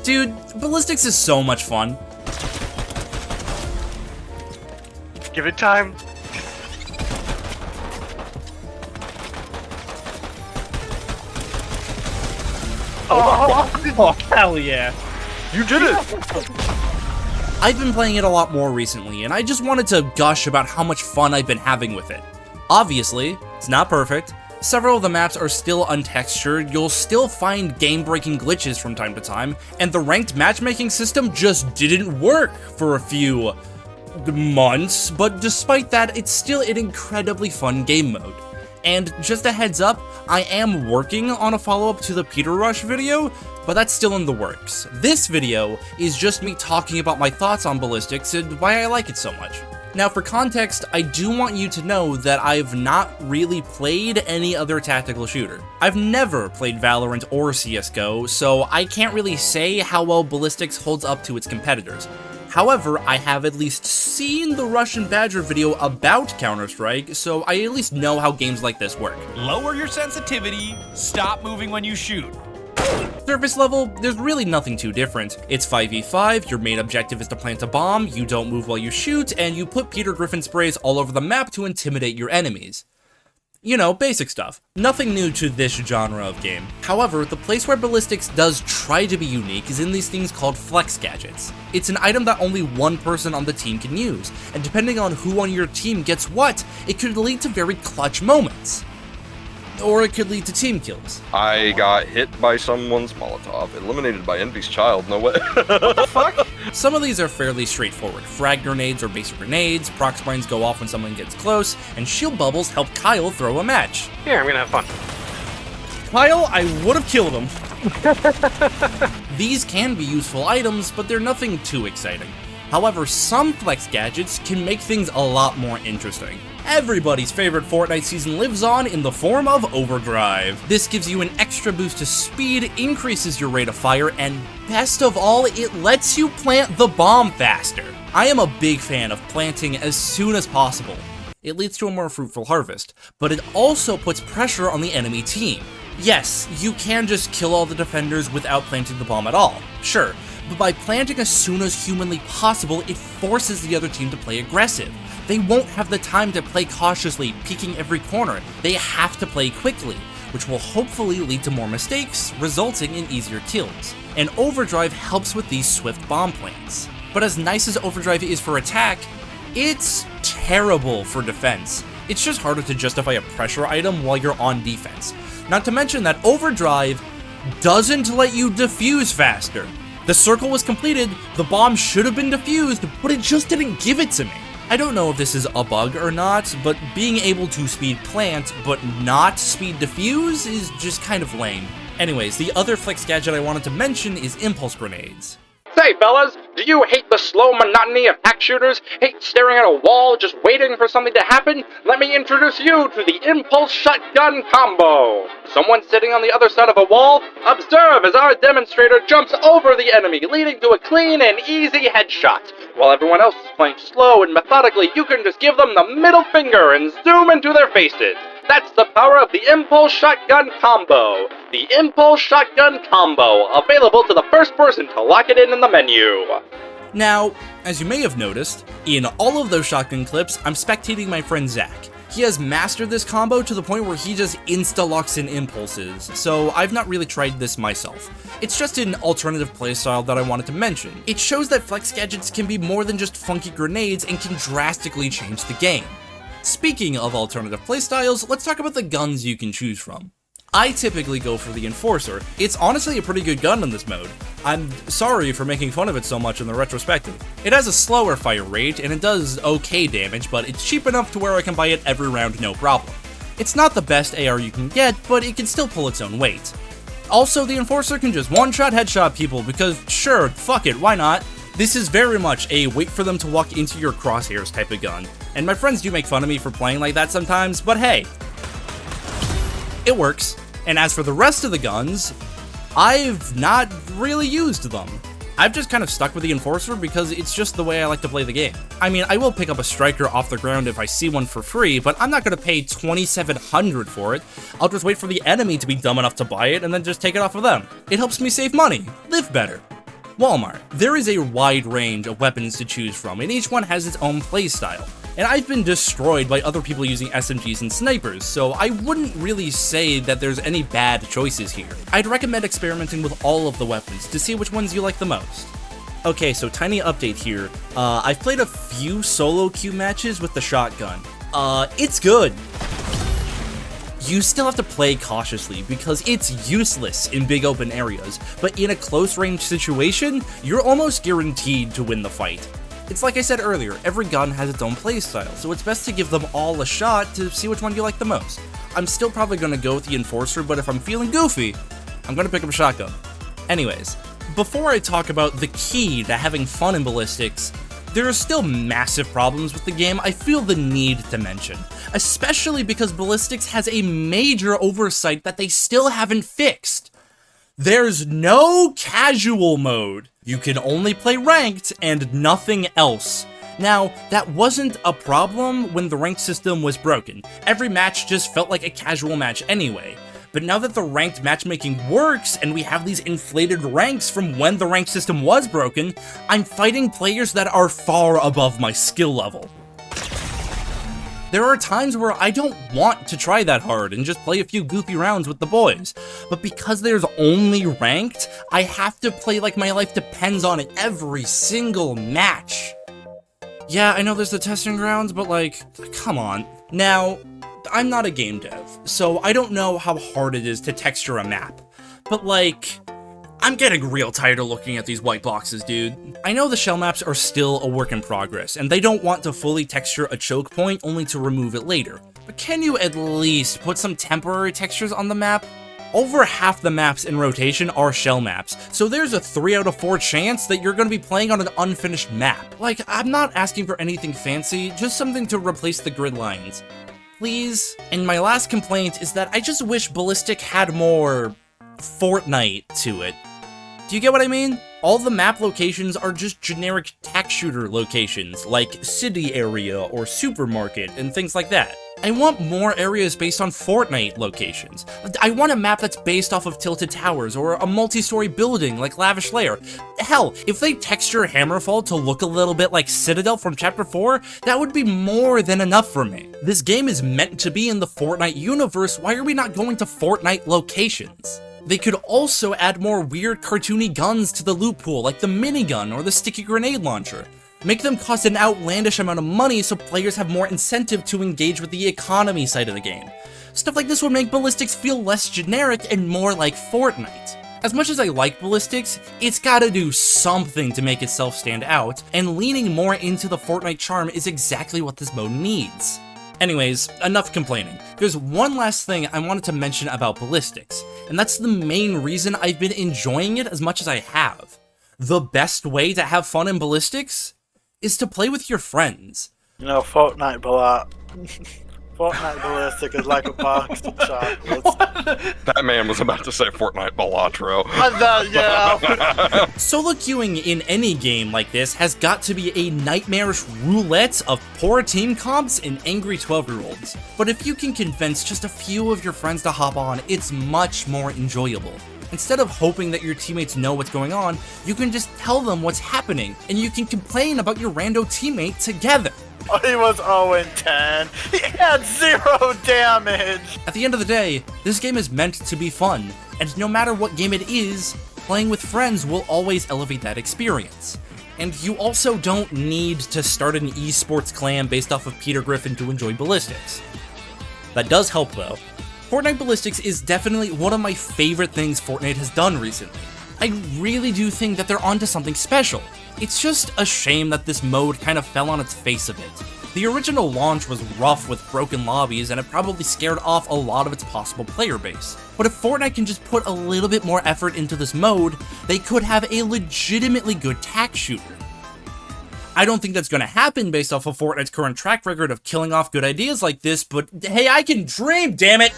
Dude, Ballistics is so much fun. Give it time. Oh, hell yeah. You did it! I've been playing it a lot more recently, and I just wanted to gush about how much fun I've been having with it. Obviously, it's not perfect. Several of the maps are still untextured, you'll still find game-breaking glitches from time to time, and the ranked matchmaking system just didn't work for a few months, but despite that, it's still an incredibly fun game mode. And just a heads up, I am working on a follow-up to the Peter Rush video, but that's still in the works. This video is just me talking about my thoughts on Ballistics and why I like it so much. Now for context, I do want you to know that I've not really played any other tactical shooter. I've never played Valorant or CSGO, so I can't really say how well Ballistics holds up to its competitors. However, I have at least seen the Russian Badger video about Counter-Strike, so I at least know how games like this work. Lower your sensitivity, stop moving when you shoot. Surface level, there's really nothing too different. It's 5v5, your main objective is to plant a bomb, you don't move while you shoot, and you put Peter Griffin sprays all over the map to intimidate your enemies. You know, basic stuff. Nothing new to this genre of game. However, the place where Ballistics does try to be unique is in these things called flex gadgets. It's an item that only one person on the team can use, and depending on who on your team gets what, it could lead to very clutch moments. Or it could lead to team kills. I got hit by someone's Molotov, eliminated by Envy's child, no way. What the fuck? Some of these are fairly straightforward. Frag grenades or basic grenades, proc spines go off when someone gets close, and shield bubbles help Kyle throw a match. Here, I'm gonna have fun. Kyle, I would have killed him. These can be useful items, but they're nothing too exciting. However, some flex gadgets can make things a lot more interesting. Everybody's favorite Fortnite season lives on in the form of Overdrive. This gives you an extra boost to speed, increases your rate of fire, and best of all, it lets you plant the bomb faster. I am a big fan of planting as soon as possible. It leads to a more fruitful harvest, but it also puts pressure on the enemy team. Yes, you can just kill all the defenders without planting the bomb at all, sure, but by planting as soon as humanly possible, it forces the other team to play aggressive. They won't have the time to play cautiously, peeking every corner. They have to play quickly, which will hopefully lead to more mistakes, resulting in easier kills. And Overdrive helps with these swift bomb plants. But as nice as Overdrive is for attack, it's terrible for defense. It's just harder to justify a pressure item while you're on defense. Not to mention that Overdrive doesn't let you defuse faster. The circle was completed, the bomb should have been defused, but it just didn't give it to me. I don't know if this is a bug or not, but being able to speed plant, but not speed defuse is just kind of lame. Anyways, the other flex gadget I wanted to mention is impulse grenades. Say, fellas, do you hate the slow monotony of hack shooters? Hate staring at a wall just waiting for something to happen? Let me introduce you to the impulse shotgun combo. Someone sitting on the other side of a wall, observe as our demonstrator jumps over the enemy, leading to a clean and easy headshot. While everyone else is playing slow and methodically, you can just give them the middle finger and zoom into their faces. That's the power of the Impulse Shotgun Combo. The Impulse Shotgun Combo, available to the first person to lock it in the menu. Now, as you may have noticed, in all of those shotgun clips, I'm spectating my friend Zach. He has mastered this combo to the point where he just insta-locks in impulses, so I've not really tried this myself. It's just an alternative playstyle that I wanted to mention. It shows that flex gadgets can be more than just funky grenades and can drastically change the game. Speaking of alternative playstyles, let's talk about the guns you can choose from. I typically go for the Enforcer. It's honestly a pretty good gun in this mode. I'm sorry for making fun of it so much in the retrospective. It has a slower fire rate, and it does okay damage, but it's cheap enough to where I can buy it every round no problem. It's not the best AR you can get, but it can still pull its own weight. Also, the Enforcer can just one-shot headshot people because, sure, fuck it, why not? This is very much a wait for them to walk into your crosshairs type of gun, and my friends do make fun of me for playing like that sometimes, but hey, it works. And as for the rest of the guns, I've not really used them. I've just kind of stuck with the Enforcer because it's just the way I like to play the game. I mean, I will pick up a Striker off the ground if I see one for free, but I'm not going to pay $2,700 for it. I'll just wait for the enemy to be dumb enough to buy it and then just take it off of them. It helps me save money, live better. Walmart. There is a wide range of weapons to choose from, and each one has its own playstyle. And I've been destroyed by other people using SMGs and snipers, so I wouldn't really say that there's any bad choices here. I'd recommend experimenting with all of the weapons to see which ones you like the most. Okay, so tiny update here. I've played a few solo queue matches with the shotgun. It's good. You still have to play cautiously because it's useless in big open areas, but in a close range situation, you're almost guaranteed to win the fight. It's like I said earlier, every gun has its own playstyle, so it's best to give them all a shot to see which one you like the most. I'm still probably gonna go with the Enforcer, but if I'm feeling goofy, I'm gonna pick up a shotgun. Anyways, before I talk about the key to having fun in Ballistics, there are still massive problems with the game I feel the need to mention, especially because Ballistics has a major oversight that they still haven't fixed. There's no casual mode. You can only play ranked and nothing else. Now, that wasn't a problem when the ranked system was broken. Every match just felt like a casual match anyway. But now that the ranked matchmaking works and we have these inflated ranks from when the ranked system was broken, I'm fighting players that are far above my skill level. There are times where I don't want to try that hard and just play a few goofy rounds with the boys, but because there's only ranked, I have to play like my life depends on it every single match. Yeah, I know there's the testing grounds, but like, come on. Now, I'm not a game dev, so I don't know how hard it is to texture a map, but like, I'm getting real tired of looking at these white boxes, dude. I know the shell maps are still a work in progress, and they don't want to fully texture a choke point only to remove it later, but can you at least put some temporary textures on the map? Over half the maps in rotation are shell maps, so there's a 3 out of 4 chance that you're going to be playing on an unfinished map. Like, I'm not asking for anything fancy, just something to replace the grid lines. Please? And my last complaint is that I just wish Ballistic had more Fortnite to it. Do you get what I mean? All the map locations are just generic tack shooter locations, like city area or supermarket and things like that. I want more areas based on Fortnite locations. I want a map that's based off of tilted towers or a multi-story building like Lavish Lair. Hell, if they texture Hammerfall to look a little bit like Citadel from Chapter 4, that would be more than enough for me. This game is meant to be in the Fortnite universe, why are we not going to Fortnite locations? They could also add more weird cartoony guns to the loot pool, like the minigun or the sticky grenade launcher. Make them cost an outlandish amount of money so players have more incentive to engage with the economy side of the game. Stuff like this would make Ballistics feel less generic and more like Fortnite. As much as I like Ballistics, it's gotta do something to make itself stand out, and leaning more into the Fortnite charm is exactly what this mode needs. Anyways, enough complaining. There's one last thing I wanted to mention about Ballistics, and that's the main reason I've been enjoying it as much as I have. The best way to have fun in Ballistics is to play with your friends. You know, Fortnite Ballistic is like a box of chocolates. That man was about to say Fortnite Ballatro. Yeah. Solo queuing in any game like this has got to be a nightmarish roulette of poor team comps and angry 12-year-olds. But if you can convince just a few of your friends to hop on, it's much more enjoyable. Instead of hoping that your teammates know what's going on, you can just tell them what's happening, and you can complain about your rando teammate together. Oh, he was 0-10. He had 0 damage. At the end of the day, this game is meant to be fun, and no matter what game it is, playing with friends will always elevate that experience. And you also don't need to start an esports clan based off of Peter Griffin to enjoy Ballistics. That does help though. Fortnite Ballistics is definitely one of my favorite things Fortnite has done recently. I really do think that they're onto something special. It's just a shame that this mode kind of fell on its face a bit. The original launch was rough with broken lobbies and it probably scared off a lot of its possible player base. But if Fortnite can just put a little bit more effort into this mode, they could have a legitimately good tack shooter. I don't think that's going to happen based off of Fortnite's current track record of killing off good ideas like this, but hey, I can dream, damn it!